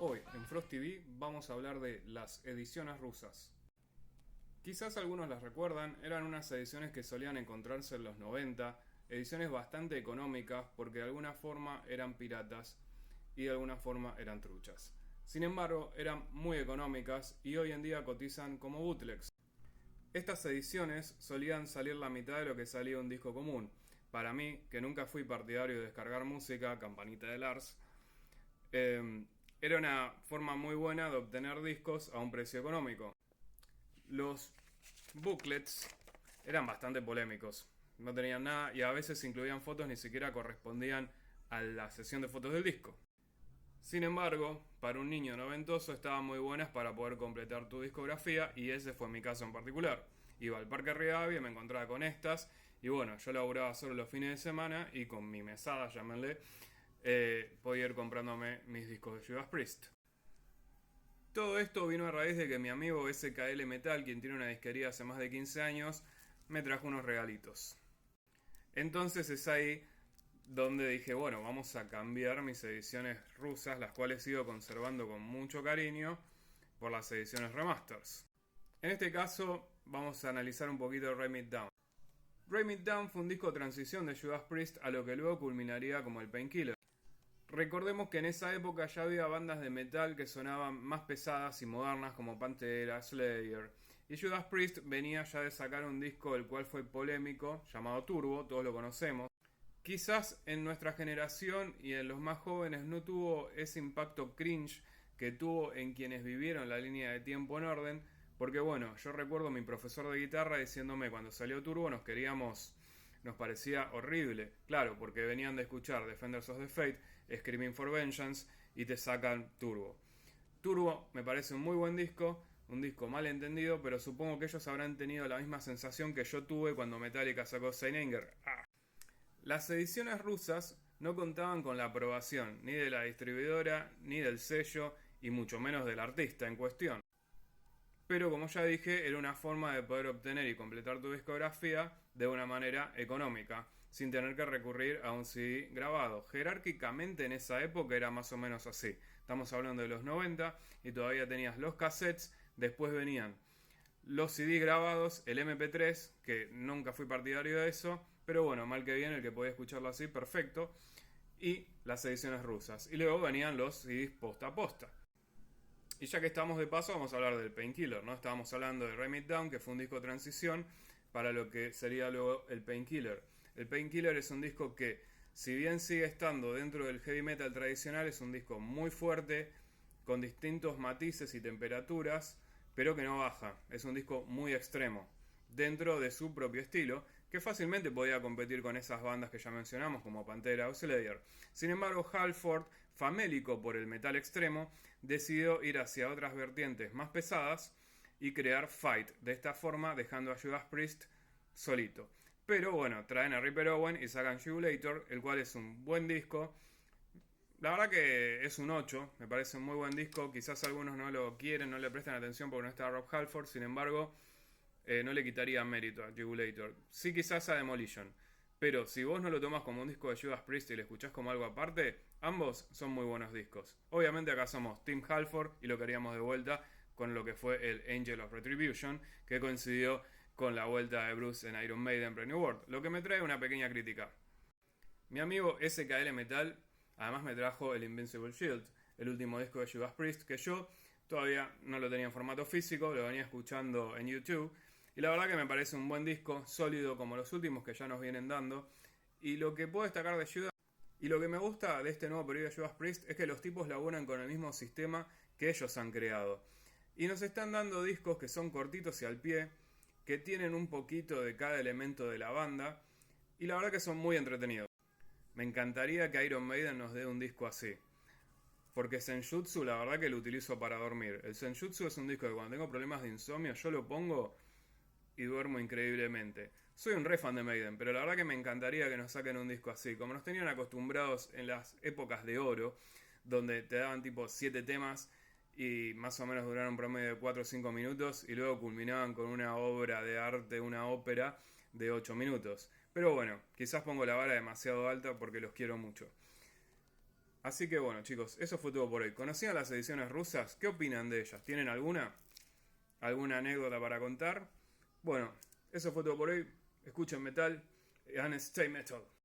Hoy en Frost TV vamos a hablar de las ediciones rusas. Quizás algunos las recuerdan, eran unas ediciones que solían encontrarse en los 90, ediciones bastante económicas porque de alguna forma eran piratas y de alguna forma eran truchas. Sin embargo, eran muy económicas y hoy en día cotizan como bootlegs. Estas ediciones solían salir la mitad de lo que salía un disco común. Para mí, que nunca fui partidario de descargar música, campanita de Lars, era una forma muy buena de obtener discos a un precio económico. Los booklets eran bastante polémicos, no tenían nada y a veces incluían fotos ni siquiera correspondían a la sesión de fotos del disco. Sin embargo, para un niño noventoso estaban muy buenas para poder completar tu discografía y ese fue mi caso en particular. Iba al Parque Rivadavia y me encontraba con estas y bueno, yo laburaba solo los fines de semana y con mi mesada, llámenle, podía ir comprándome mis discos de Judas Priest. Todo esto vino a raíz de que mi amigo SKL Metal, quien tiene una disquería hace más de 15 años, me trajo unos regalitos. Entonces es ahí donde dije, bueno, vamos a cambiar mis ediciones rusas, las cuales sigo conservando con mucho cariño, por las ediciones remasters. En este caso, vamos a analizar un poquito Write It Down. Write It Down fue un disco de transición de Judas Priest a lo que luego culminaría como el Painkiller. Recordemos que en esa época ya había bandas de metal que sonaban más pesadas y modernas como Pantera, Slayer. Y Judas Priest venía ya de sacar un disco el cual fue polémico, llamado Turbo, todos lo conocemos. Quizás en nuestra generación y en los más jóvenes no tuvo ese impacto cringe que tuvo en quienes vivieron la línea de tiempo en orden, porque bueno, yo recuerdo a mi profesor de guitarra diciéndome cuando salió Turbo nos parecía horrible, claro, porque venían de escuchar Defenders of the Fate, Screaming for Vengeance y te sacan Turbo. Turbo me parece un muy buen disco, un disco mal entendido, pero supongo que ellos habrán tenido la misma sensación que yo tuve cuando Metallica sacó Saint Anger. Las ediciones rusas no contaban con la aprobación ni de la distribuidora, ni del sello, y mucho menos del artista en cuestión. Pero como ya dije, era una forma de poder obtener y completar tu discografía de una manera económica, sin tener que recurrir a un CD grabado. Jerárquicamente en esa época era más o menos así. Estamos hablando de los 90 y todavía tenías los cassettes, después venían los CD grabados, el MP3, que nunca fui partidario de eso, pero bueno, mal que bien, el que podía escucharlo así, perfecto, y las ediciones rusas. Y luego venían los CDs posta a posta. Y ya que estamos de paso, vamos a hablar del Painkiller, ¿no? Estábamos hablando de Write It Down, que fue un disco de transición para lo que sería luego el Painkiller. El Painkiller es un disco que, si bien sigue estando dentro del heavy metal tradicional, es un disco muy fuerte, con distintos matices y temperaturas, pero que no baja. Es un disco muy extremo, dentro de su propio estilo, que fácilmente podía competir con esas bandas que ya mencionamos, como Pantera o Slayer. Sin embargo, Halford, famélico por el metal extremo, decidió ir hacia otras vertientes más pesadas y crear Fight, de esta forma dejando a Judas Priest solito. Pero bueno, traen a Ripper Owen y sacan Jugulator, el cual es un buen disco. La verdad que es un 8, me parece un muy buen disco. Quizás algunos no lo quieren, no le prestan atención porque no está Rob Halford. Sin embargo, no le quitaría mérito a Jugulator. Sí, quizás a Demolition. Pero si vos no lo tomás como un disco de Judas Priest y lo escuchás como algo aparte, ambos son muy buenos discos. Obviamente acá somos Team Halford y lo queríamos de vuelta con lo que fue el Angel of Retribution, que coincidió con la vuelta de Bruce en Iron Maiden Brand New World. Lo que me trae una pequeña crítica. Mi amigo SKL Metal además me trajo el Invincible Shield, el último disco de Judas Priest, que yo todavía no lo tenía en formato físico, lo venía escuchando en YouTube. Y la verdad que me parece un buen disco, sólido como los últimos que ya nos vienen dando. Y lo que puedo destacar de Judas, y lo que me gusta de este nuevo periodo de Judas Priest, es que los tipos laburan con el mismo sistema que ellos han creado. Y nos están dando discos que son cortitos y al pie, que tienen un poquito de cada elemento de la banda, y la verdad que son muy entretenidos. Me encantaría que Iron Maiden nos dé un disco así. Porque Senjutsu la verdad que lo utilizo para dormir. El Senjutsu es un disco que cuando tengo problemas de insomnio yo lo pongo y duermo increíblemente. Soy un re fan de Maiden, pero la verdad que me encantaría que nos saquen un disco así, como nos tenían acostumbrados en las épocas de oro, donde te daban tipo 7 temas y más o menos duraron un promedio de 4 o 5 minutos y luego culminaban con una obra de arte, una ópera de 8 minutos. Pero bueno, quizás pongo la vara demasiado alta porque los quiero mucho. Así que bueno, chicos, eso fue todo por hoy. ¿Conocían las ediciones rusas? ¿Qué opinan de ellas? ¿Tienen alguna? ¿Alguna anécdota para contar? Bueno, eso fue todo por hoy. Escuchen metal and stay metal.